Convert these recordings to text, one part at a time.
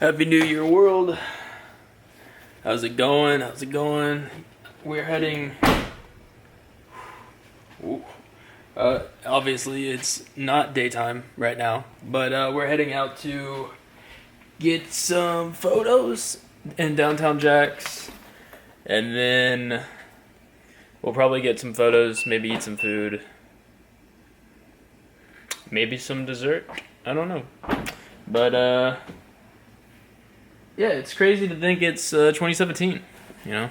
Happy New Year, world. How's it going? How's it going? We're heading... obviously, it's not daytime right now, but we're heading out to get some photos in downtown Jax, and then we'll probably get some photos, maybe eat some food, maybe some dessert. I don't know. But, yeah, it's crazy to think it's 2017, you know?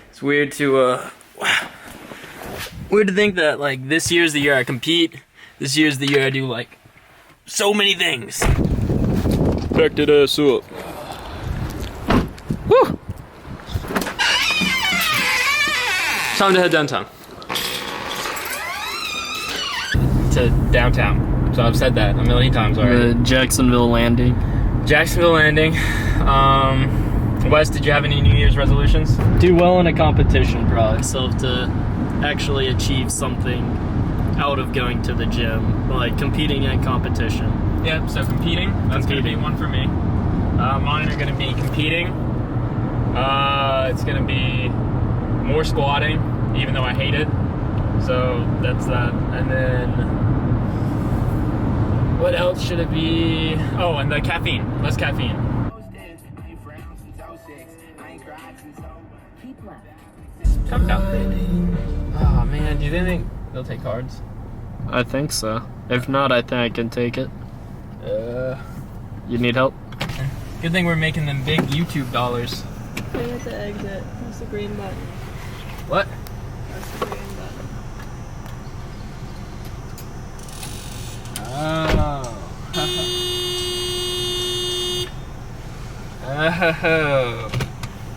It's weird to, weird to think that, like, this year's the year I compete. This year's the year I do, like, so many things. Back that ass up. Woo! Time to head downtown. To downtown. So I've said that a million times already. Jacksonville Landing. Jacksonville Landing. Wes, did you have any New Year's resolutions? Do well in a competition, probably. Myself to actually achieve something out of going to the gym, like competing in competition. Yep, so competing. That's going to be one for me. Mine are going to be competing. It's going to be more squatting, even though I hate it. So that's that. And then what else should it be? Oh, and the caffeine. Less caffeine. Come down. Oh man, do you think they'll take cards? I think so. If not, I think I can take it. You need help? Good thing we're making them big YouTube dollars. Play with the exit. That's the green button. What? That's the green button. Oh.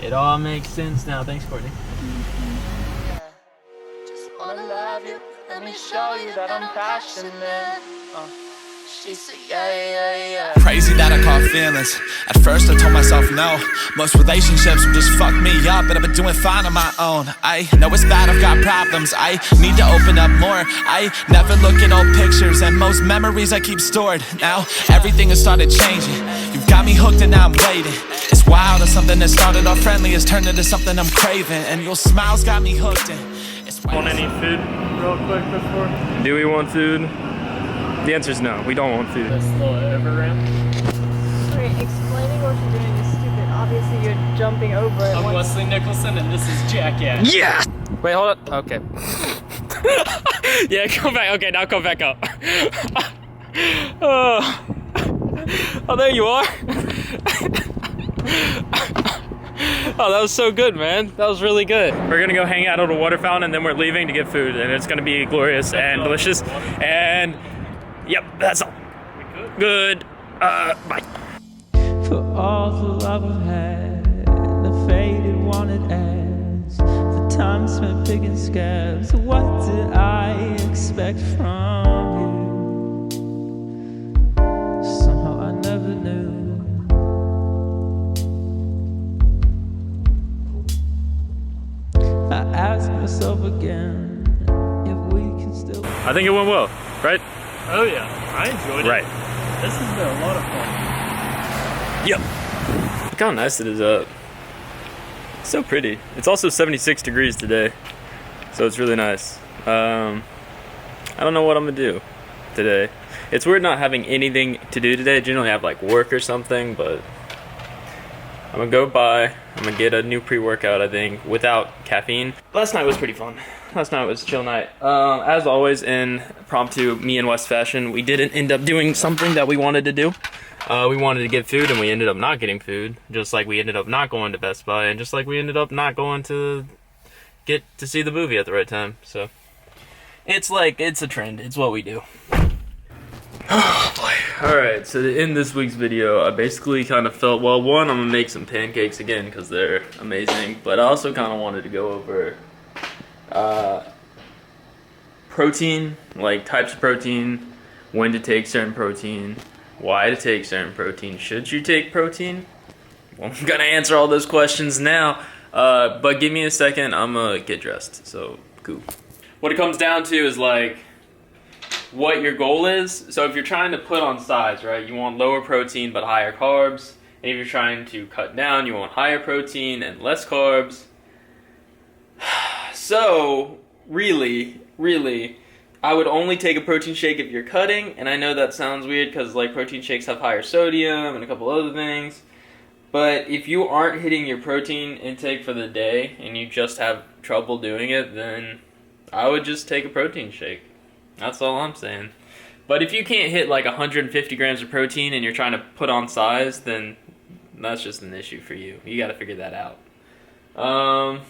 It all makes sense now. Thanks, Courtney. Just wanna love you. Let me show you that I'm passionate. She said, yeah. Crazy that I caught feelings. At first I told myself no. Most relationships would just fuck me up, but I've been doing fine on my own. I know it's bad, I've got problems. I need to open up more. I never look at old pictures, and most memories I keep stored. Now everything has started changing. You've got me hooked and now I'm waiting. It's wild how something that started off friendly has turned into something I'm craving. And your smile's got me hooked in. Want any food real quick before? Do we want food? The answer is no. We don't want food. This little over ramp. Wait, explaining what you're doing is stupid. Obviously, you're jumping over it. I'm Wesley Nicholson, and this is Jackass. Yeah! Wait, hold up. Okay. Yeah, come back. Okay, now come back up. Oh, there you are. Oh, that was so good, man. That was really good. We're gonna go hang out at a water fountain, and then we're leaving to get food, and it's gonna be glorious and delicious. And yep, that's all. Good. Bye. For all the love I've had, the faded one it ends. The time spent picking scabs. What did I expect from you? Somehow I never knew. I ask myself again if we can still. I think it went well, right? Oh yeah, I enjoyed it. Right. This has been a lot of fun. Yep. Look how nice it is up. It's so pretty. It's also 76 degrees today, so it's really nice. I don't know what I'm gonna do today. It's weird not having anything to do today. I generally have like work or something, but I'm gonna go by. I'm gonna get a new pre-workout, I think, without caffeine. Last night was pretty fun. Last night was a chill night. As always, in impromptu me and Wes fashion, we didn't end up doing something that we wanted to do. We wanted to get food, and we ended up not getting food. Just like we ended up not going to Best Buy, and just like we ended up not going to get to see the movie at the right time. So it's like, it's a trend. It's what we do. Oh boy. Alright, so to end this week's video, I basically kind of felt, well, one, I'm gonna make some pancakes again because they're amazing, but I also kind of wanted to go over protein, like types of protein, when to take certain protein, why to take certain protein, should you take protein? Well, I'm gonna answer all those questions now, but give me a second, I'm gonna get dressed, so cool. What it comes down to is like, what your goal is. So if you're trying to put on size, right, you want lower protein but higher carbs, And if you're trying to cut down, you want higher protein and less carbs. So, really, I would only take a protein shake if you're cutting, and I know that sounds weird because like protein shakes have higher sodium and a couple other things. But if you aren't hitting your protein intake for the day and you just have trouble doing it, then I would just take a protein shake. That's all I'm saying. But if you can't hit like 150 grams of protein and you're trying to put on size, then that's just an issue for you. You got to figure that out.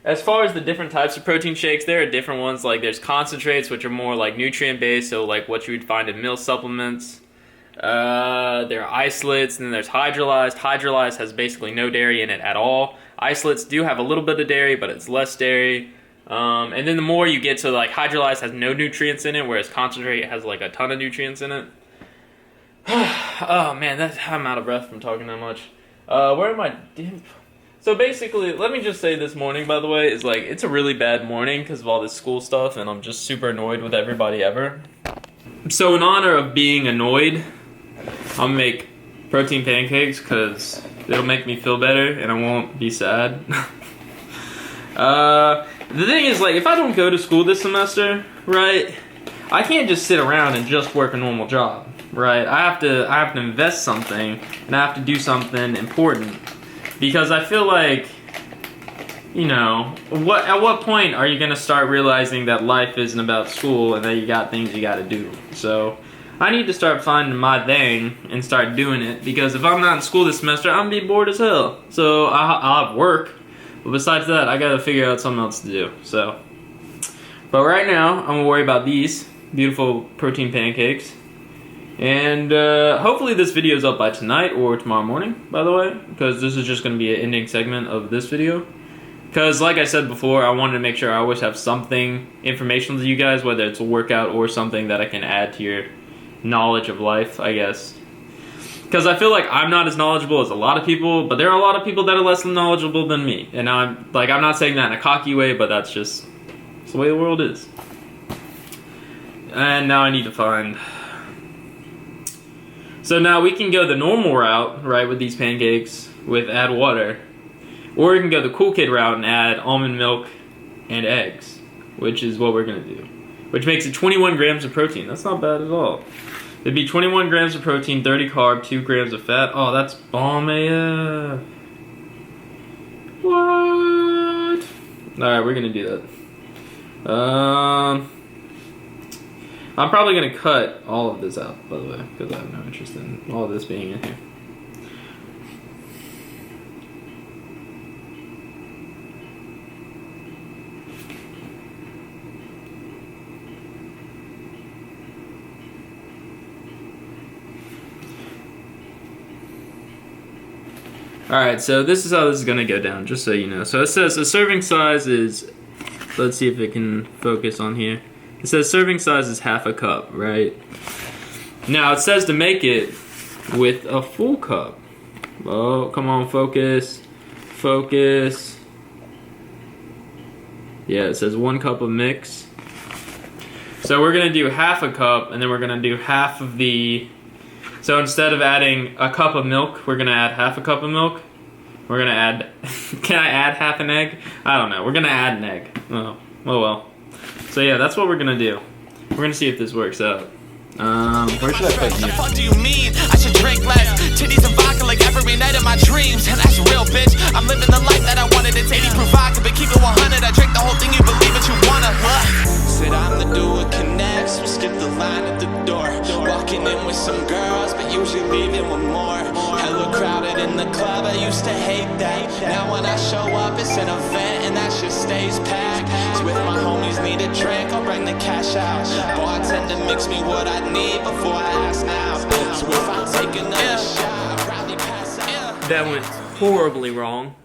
As far as the different types of protein shakes, there are different ones. Like there's concentrates, which are more like nutrient based, so like what you would find in meal supplements. There are isolates, and then there's hydrolyzed. Hydrolyzed has basically no dairy in it at all. Isolates do have a little bit of dairy, but it's less dairy. And then the more you get to like hydrolyzed has no nutrients in it, whereas concentrate has like a ton of nutrients in it. Oh man, I'm out of breath from talking that much. Where am I? So basically, let me just say this morning, by the way, is like it's a really bad morning because of all this school stuff, and I'm just super annoyed with everybody ever. So in honor of being annoyed, I'll make protein pancakes because it'll make me feel better and I won't be sad. The thing is, like, if I don't go to school this semester, right, I can't just sit around and just work a normal job, right? I have to invest something, and I have to do something important, because I feel like, you know, at what point are you gonna start realizing that life isn't about school and that you got things you gotta do? So I need to start finding my thing and start doing it, because if I'm not in school this semester, I'm gonna be bored as hell. So I'll have work. But besides that, I gotta figure out something else to do. So, but right now, I'm gonna worry about these beautiful protein pancakes. And hopefully this video is up by tonight or tomorrow morning, by the way, because this is just gonna be an ending segment of this video. Because like I said before, I wanted to make sure I always have something informational to you guys, whether it's a workout or something that I can add to your knowledge of life, I guess. Because I feel like I'm not as knowledgeable as a lot of people, but there are a lot of people that are less knowledgeable than me. And I'm not saying that in a cocky way, but that's just the way the world is. And now I need to find... So now we can go the normal route, right, with these pancakes, with add water. Or we can go the cool kid route and add almond milk and eggs, which is what we're going to do. Which makes it 21 grams of protein. That's not bad at all. It'd be 21 grams of protein, 30 carb, 2 grams of fat. Oh, that's bomb AF. What? Alright, we're going to do that. I'm probably going to cut all of this out, by the way, because I have no interest in all of this being in here. Alright, so this is how this is going to go down, just so you know. So it says the serving size is, let's see if it can focus on here. It says serving size is half a cup, right? Now it says to make it with a full cup. Oh, come on, focus. Focus. Yeah, it says 1 cup of mix. So we're going to do half a cup, and then we're going to do half of the... So instead of adding a cup of milk, we're going to add half a cup of milk. We're going to add... Can I add half an egg? I don't know. We're going to add an egg. Oh well. So yeah, that's what we're going to do. We're going to see if this works out. Where should I put you? What the fuck do you mean? I should drink less. Titties and vodka like every night of my dreams. And that's real, bitch. I'm living the life that I wanted. It's 80 proof vodka, but keep it 100. I drink the whole thing, you believe it, you wanna. Said I'm the dude with connects. We skip the line at the door. Walking in with some girls, but usually leaving with more. Hella crowded in the club, I used to hate that. Now when I show up, it's an event, and that shit stays packed. So if my homies need a drink, I'll bring the cash out. Bartender mix me what I need before I ask now. So if I take another shot, I'll probably pass out. That went horribly wrong.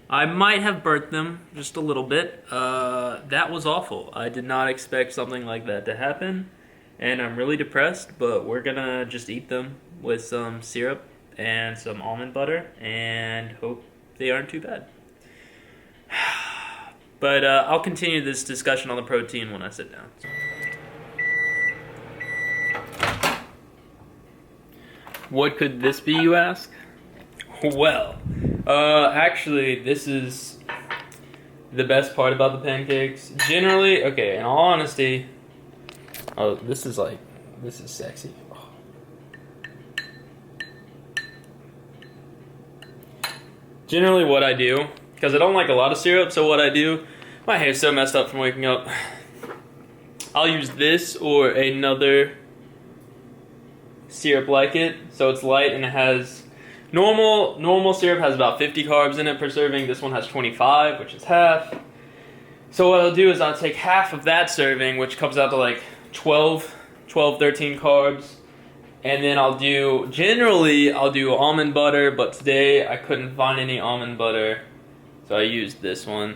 I might have burnt them just a little bit. That was awful. I did not expect something like that to happen, and I'm really depressed, but we're gonna just eat them with some syrup and some almond butter and hope they aren't too bad. But I'll continue this discussion on the protein when I sit down. What could this be, you ask? Well, actually, this is the best part about the pancakes. Generally, okay, in all honesty, oh, this is sexy. Oh. Generally, what I do, because I don't like a lot of syrup, so what I do, my hair's so messed up from waking up, I'll use this or another syrup like it, so it's light and it has normal syrup has about 50 carbs in it per serving. This one has 25, which is half. So what I'll do is I'll take half of that serving, which comes out to like 13 carbs, and then I'll do almond butter, but today I couldn't find any almond butter, so I used this one.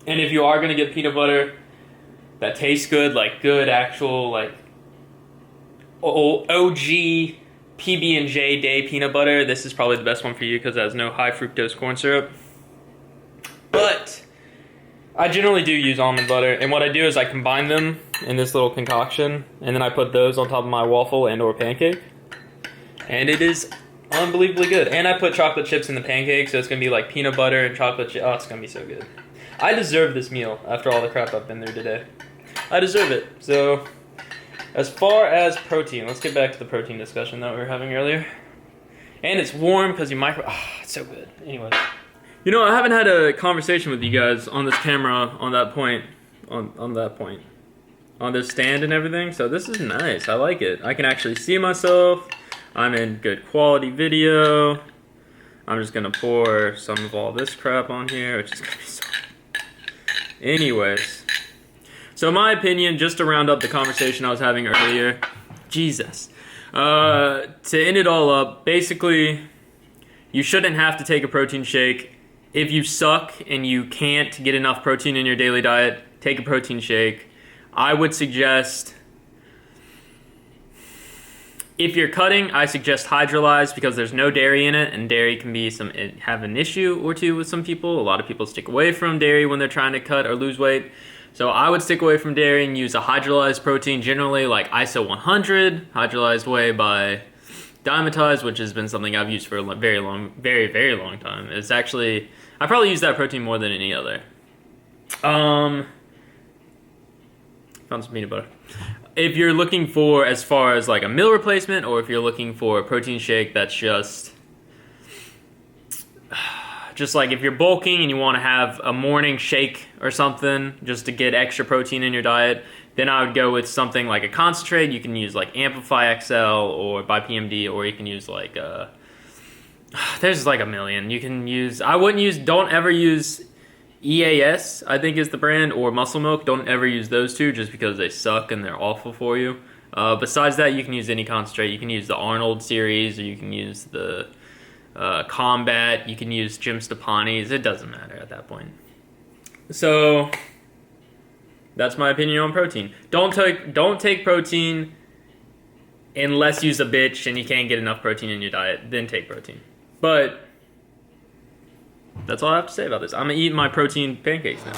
And if you are gonna get peanut butter that tastes good, like good actual like OG PB&J Day peanut butter, this is probably the best one for you because it has no high fructose corn syrup. But I generally do use almond butter, and what I do is I combine them in this little concoction, and then I put those on top of my waffle and or pancake, and it is unbelievably good. And I put chocolate chips in the pancake, so it's gonna be like peanut butter and chocolate chip. Oh, it's gonna be so good. I deserve this meal after all the crap I've been through today. I deserve it. So as far as protein, let's get back to the protein discussion that we were having earlier. And it's warm because you it's so good. Anyways. You know, I haven't had a conversation with you guys on this camera on that point, on this stand and everything, so this is nice. I like it. I can actually see myself. I'm in good quality video. I'm just gonna pour some of all this crap on here, which is gonna be so good. Anyways. So in my opinion, just to round up the conversation I was having earlier, Jesus. To end it all up, basically, you shouldn't have to take a protein shake. If you suck and you can't get enough protein in your daily diet, take a protein shake. I would suggest, if you're cutting, I suggest hydrolyzed because there's no dairy in it, and dairy can be have an issue or two with some people. A lot of people stick away from dairy when they're trying to cut or lose weight. So I would stick away from dairy and use a hydrolyzed protein, generally like ISO 100, hydrolyzed whey by Dymatize, which has been something I've used for a very long time. It's actually, I probably use that protein more than any other. Found some peanut butter. If you're looking for, as far as like a meal replacement, or if you're looking for a protein shake that's just like if you're bulking and you want to have a morning shake or something just to get extra protein in your diet, then I would go with something like a concentrate. You can use like Amplify XL or by PMD, or you can use like there's like a million. You can use, don't ever use EAS, I think is the brand, or Muscle Milk. Don't ever use those two just because they suck and they're awful for you. Besides that, you can use any concentrate. You can use the Arnold series, or you can use the Combat, you can use Jim Stepani's. It doesn't matter at that point. So that's my opinion on protein. Don't take protein unless you're a bitch and you can't get enough protein in your diet. Then take protein. But that's all I have to say about this. I'm gonna eat my protein pancakes now. I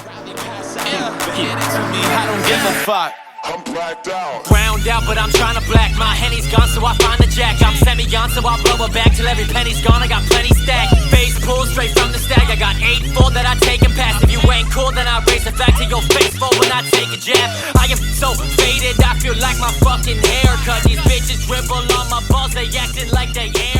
don't give a fuck. I'm blacked out. Ground out, but I'm trying to black. My Henny's gone, so I find the jack. I'm semi-on, so I blow it back till every penny's gone. I got plenty stacked. Face pull straight from the stack. I got 8 full that I take and pass. If you ain't cool, then I raise the fact to your face full when I take a jab. I am so faded, I feel like my fucking haircut. These bitches dribble on my balls, they acting like they ain't.